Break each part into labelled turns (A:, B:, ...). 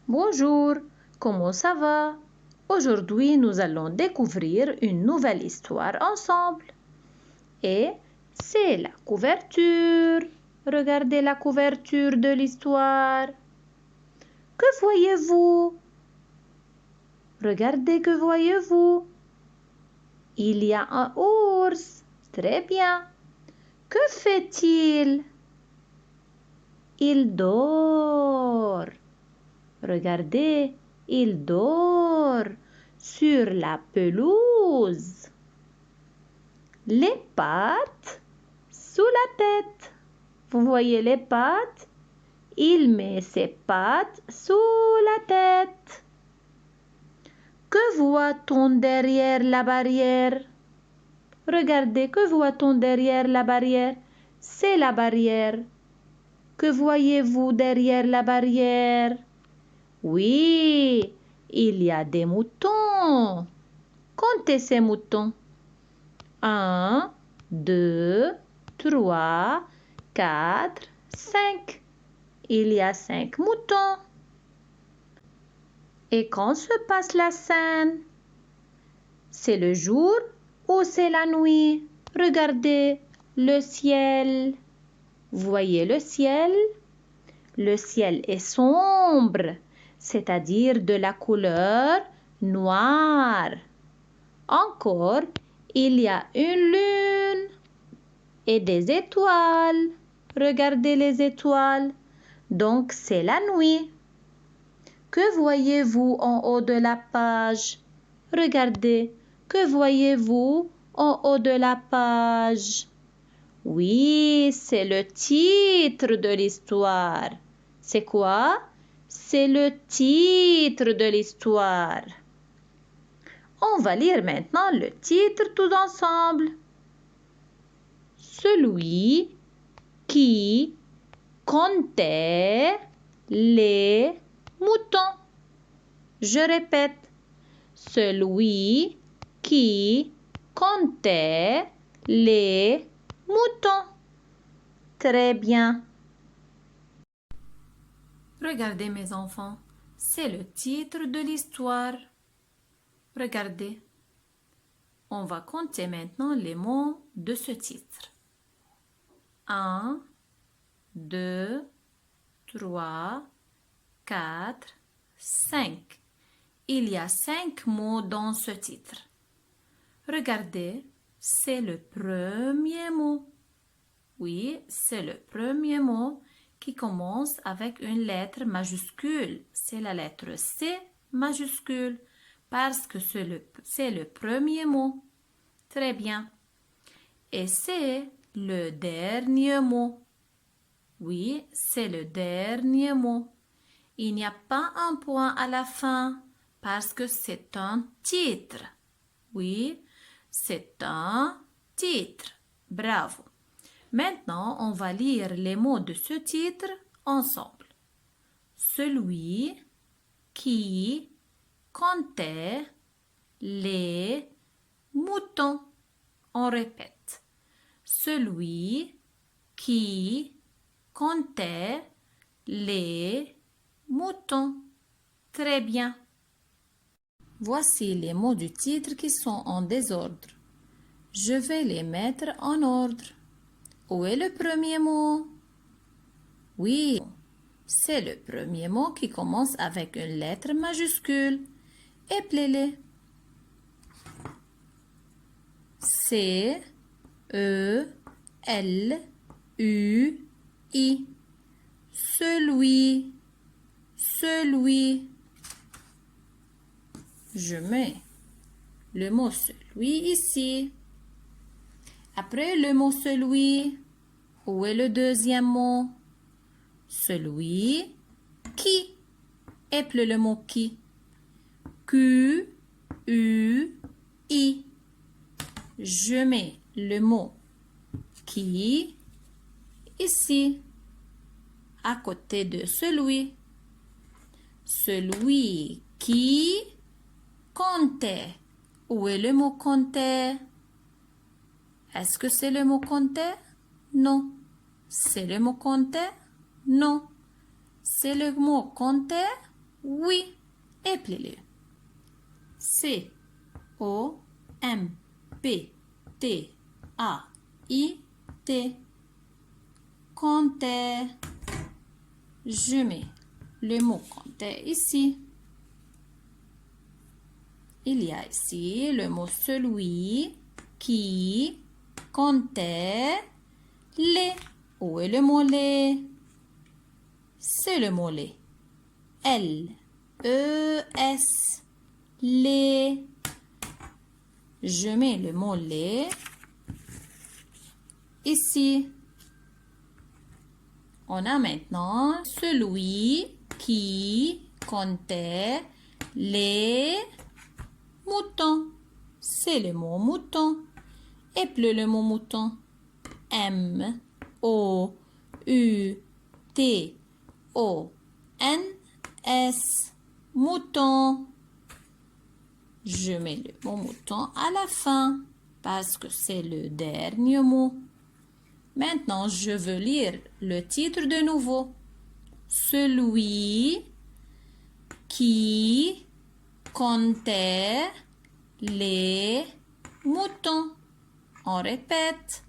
A: Bonjour, comment ça va? Aujourd'hui, nous allons découvrir une nouvelle histoire ensemble. Et c'est la couverture. Regardez la couverture de l'histoire. Que voyez-vous? Regardez, que voyez-vous? Il y a un ours. Très bien. Que fait-il? Il dort. Regardez, il dort sur la pelouse. Les pattes sous la tête. Vous voyez les pattes? Il met ses pattes sous la tête. Que voit-on derrière la barrière? Regardez, que voit-on derrière la barrière? C'est la barrière. Que voyez-vous derrière la barrière? Oui, il y a des moutons. Comptez ces moutons. 1, 2, 3, 4, 5. Il y a 5 moutons. Et quand se passe la scène? C'est le jour ou c'est la nuit? Regardez le ciel. Vous voyez le ciel? Le ciel est sombre, c'est-à-dire de la couleur noire. Encore, il y a une lune et des étoiles. Regardez les étoiles. Donc, c'est la nuit. Que voyez-vous en haut de la page? Regardez, que voyez-vous en haut de la page? Oui, c'est le titre de l'histoire. C'est quoi? C'est le titre de l'histoire. On va lire maintenant le titre tous ensemble. Celui qui comptait les moutons. Je répète, celui qui comptait les moutons. Très bien.
B: Regardez mes enfants, c'est le titre de l'histoire. Regardez. On va compter maintenant les mots de ce titre. 1, 2, 3, 4, 5. Il y a 5 mots dans ce titre. Regardez, c'est le premier mot. Oui, c'est le premier mot qui commence avec une lettre majuscule. C'est la lettre C majuscule parce que c'est le premier mot. Très bien. Et c'est le dernier mot. Oui, c'est le dernier mot. Il n'y a pas un point à la fin parce que c'est un titre. Oui, c'est un titre. Bravo. Maintenant, on va lire les mots de ce titre ensemble. Celui qui comptait les moutons. On répète. Celui qui comptait les moutons. Très bien. Voici les mots du titre qui sont en désordre. Je vais les mettre en ordre. Où est le premier mot? Oui, c'est le premier mot qui commence avec une lettre majuscule. Appelez-les. C, E, L, U, I. Celui, celui. Je mets le mot celui ici. Après le mot celui, où est le deuxième mot? Celui qui. Appelle le mot qui. Q, U, I. Je mets le mot qui ici, à côté de celui. Celui qui comptait. Où est le mot comptait? Est-ce que c'est le mot comptait? Non. C'est le mot comptait? Non. C'est le mot comptait? Oui, appelez-le. C-O-M-P-T-A-I-T. Compter. Je mets le mot compter ici. Il y a ici le mot celui qui comptait les. Où est le mot les? C'est le mot les. L-E-S. Les. Je mets le mot les ici. On a maintenant celui qui comptait les moutons. C'est le mot mouton. Appelez le mot mouton. M-O-U-T-O-N-S. Mouton. Je mets le mot mouton à la fin parce que c'est le dernier mot. Maintenant, je veux lire le titre de nouveau. Celui qui comptait les moutons. On répète.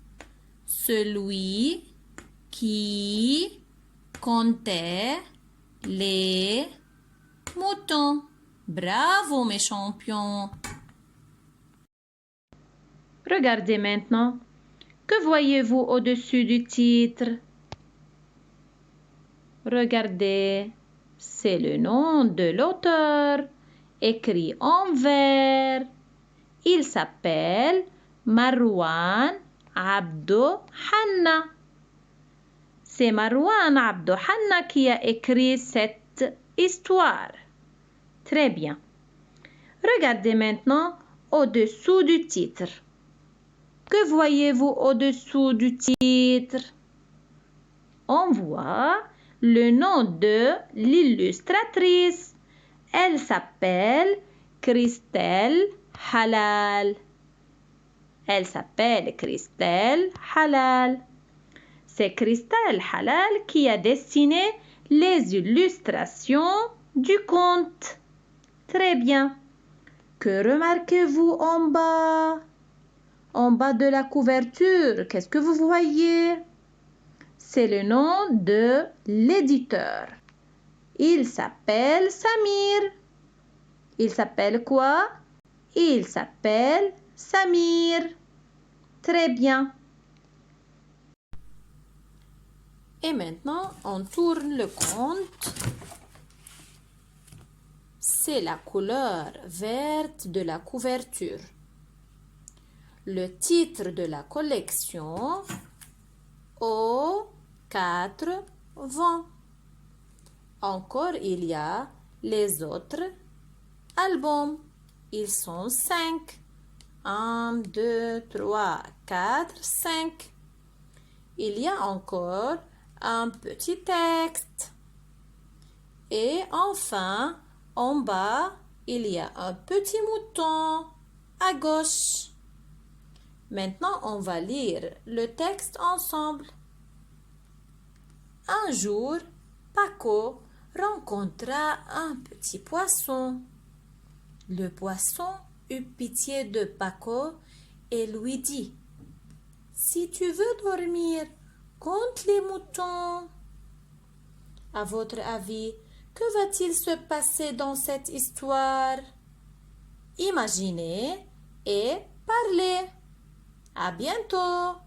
B: Celui qui comptait les moutons. Bravo mes champions.
A: Regardez maintenant. Que voyez-vous au-dessus du titre? Regardez, c'est le nom de l'auteur, écrit en vert. Il s'appelle Marouane Abdo Hanna. C'est Marouane Abdo Hanna qui a écrit cette histoire. Très bien. Regardez maintenant au-dessous du titre. Que voyez-vous au-dessous du titre? On voit le nom de l'illustratrice. Elle s'appelle Christelle Halal. Elle s'appelle Christelle Halal. C'est Christelle Halal qui a dessiné les illustrations du conte. Très bien. Que remarquez-vous en bas? En bas de la couverture, qu'est-ce que vous voyez? C'est le nom de l'éditeur. Il s'appelle Samir. Il s'appelle quoi? Il s'appelle Samir. Très bien.
B: Et maintenant, on tourne le conte. C'est la couleur verte de la couverture. Le titre de la collection aux 4 vents. Encore, il y a les autres albums. Ils sont 5. 1, 2, 3, 4, 5. Il y a encore un petit texte. Et enfin, en bas, il y a un petit mouton à gauche. Maintenant, on va lire le texte ensemble. Un jour, Paco rencontra un petit poisson. Le poisson eut pitié de Paco et lui dit: « Si tu veux dormir, compte les moutons. » À votre avis, que va-t-il se passer dans cette histoire? Imaginez et parlez. À bientôt!